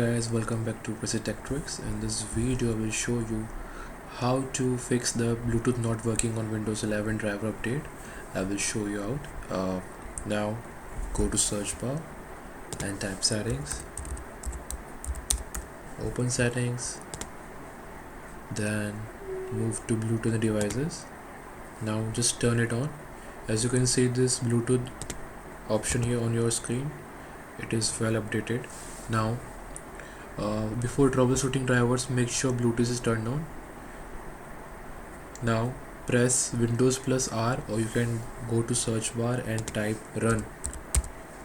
Guys, welcome back to Prezi Tech Tricks. In this video I will show you how to fix the Bluetooth not working on Windows 11 driver update. I will show you out. Now go to search bar and type settings, open settings, then move to Bluetooth devices. Now just turn it on. As you can see, this Bluetooth option here on your screen, it is well updated. Now before troubleshooting drivers, make sure Bluetooth is turned on. Now press Windows plus R, or you can go to search bar and type run.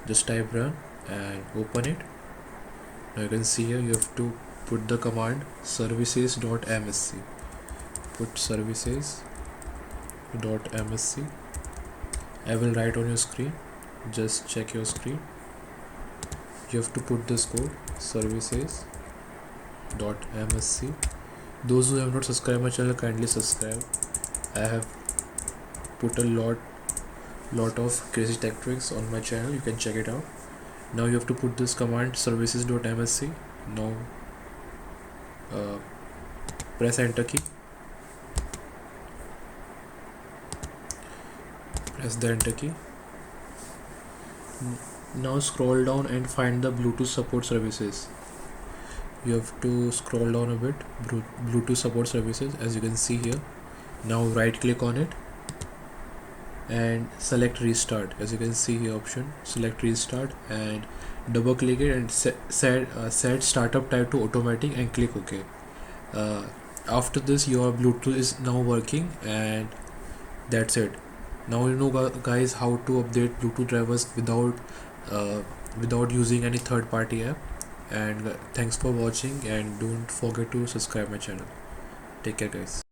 Just type run and open it. Now you can see here you have to put the command services.msc. Put services.msc. I will write on your screen. Just check your screen. You have to put this code services.msc. Those who have not subscribed my channel, kindly subscribe. I have put a lot of crazy tech tricks on my channel. You can check it out. Now you have to put this command services.msc. Now press enter key. Press the enter key. Now scroll down and find the Bluetooth support services. You have to scroll down a bit. Bluetooth support services, as you can see here. Now right click on it and select restart. As you can see here, option select restart and double click it and set startup type to automatic and click OK. After this, your Bluetooth is now working, and that's it. Now you know guys how to update Bluetooth drivers without using any third-party app. And thanks for watching, and don't forget to subscribe my channel. Take care guys.